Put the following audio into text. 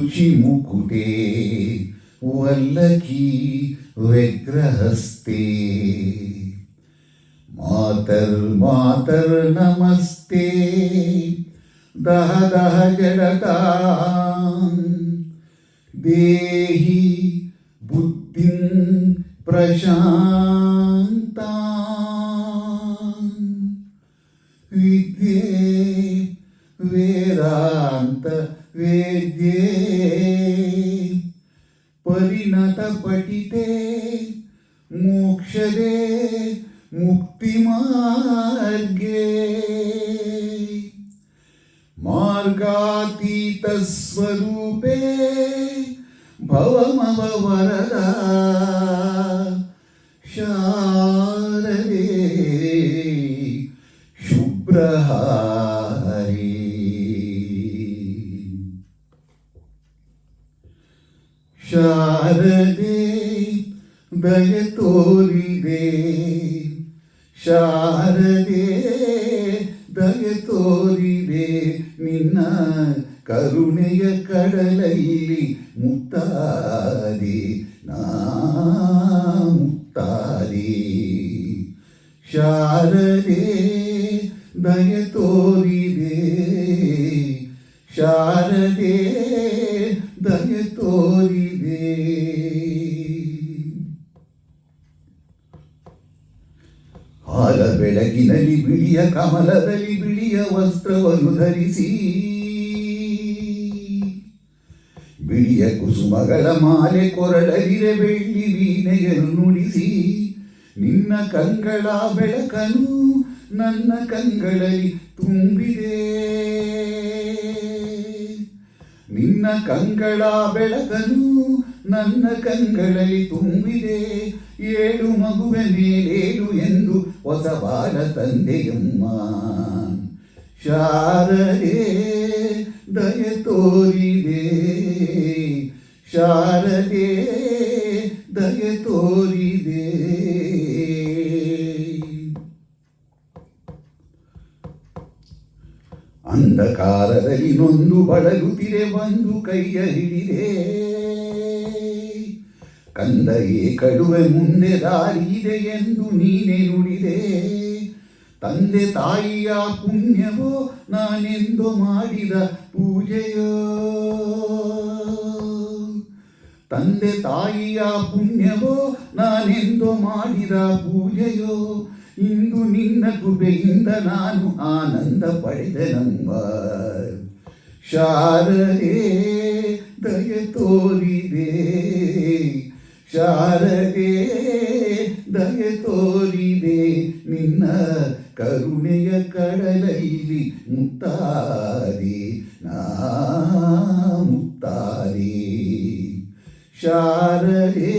चिमुकुटे वल्लकी व्यग्रहस्ते मातर्नमस्ते दह दह जडतां देहि बुद्धिं प्रशान्तां विद्ये वेदान्त वेद्ये परिणत पठिते मोक्षदे मुक्तिमार्गे मार्गातीतस्वरूपे भवमववरदा शारदे शुभ्रहारी ಶಾರದೆ ದಯ ತೋರಿದೆ ಶಾರದೆ ದಯ ತೋರಿದೆ ನಿನ್ನ ಕರುಣೆಯ ಕಡಲಲ್ಲಿ ಮುತ್ತಾದೆ ನಾ ಮುತ್ತಾದೆ ಶಾರದೆ ದಯ ತೋರಿದೆ ಶಾರದೆ ದಯ ತೋರಿದೆ ಹಾಲ ಬೆಳಗಿನಲ್ಲಿ ಬಿಳಿಯ ಕಮಲದಲ್ಲಿ ಬಿಳಿಯ ವಸ್ತ್ರವನ್ನು ಧರಿಸಿ ಬಿಳಿಯ ಕುಸುಮಗಳ ಮಾಲೆ ಕೊರಳಲಿರೆ ಬೆಳ್ಳಿ ವೀಣೆಯನ್ನು ನುಡಿಸಿ ನಿನ್ನ ಕಂಗಳ ಬೆಳಕನು ನನ್ನ ಕಂಗಳಲ್ಲಿ ತುಂಬಿದೆ ನಿನ್ನ ಕಂಗಳ ಬೆಳಕನು ನನ್ನ ಕಂಗಳಲ್ಲಿ ತುಂಬಿದೆ ಏಳು ಮಗುವೆ ಮೇಲೇಳು ಎಂದು ಹೊಸ ಬಾಲ ತಂದೆಯಮ್ಮ ಶಾರದೆ ದಯ ತೋರಿದೆ ಶಾರದೆ ದಯ ತೋರಿದೆ ಅಂಧಕಾರದಲ್ಲಿ ನೊಂದು ಬಳಲುತ್ತಿರೆ ಬಂದು ಕೈಯ ಹಿಡಿದೆ ಕಂದಯೇ ಕಡುವೆ ಮುಂದೆ ದಾರಿಯಿದೆ ಎಂದು ನೀನೆ ನುಡಿದೆ ತಂದೆ ತಾಯಿಯ ಪುಣ್ಯವೋ ನಾನೆಂದು ಮಾಡಿದ ಪೂಜೆಯೋ ತಂದೆ ತಾಯಿಯ ಪುಣ್ಯವೋ ನಾನೆಂದು ಮಾಡಿದ ಪೂಜೆಯೋ ಇಂದು ನಿನ್ನ ಕೃಪೆಯಿಂದ ನಾನು ಆನಂದ ಪಡೆದೆನಮ್ಮ ಶಾರದೆ ದಯ ತೋರಿದೆ ಶಾರದೆ ದಯ ತೋರಿದೆ ನಿನ್ನ ಕರುಣೆಯ ಕಡಲಲ್ಲಿ ಮುತ್ತಾದೆ ನಾ ಮುತ್ತಾದೆ ಶಾರದೆ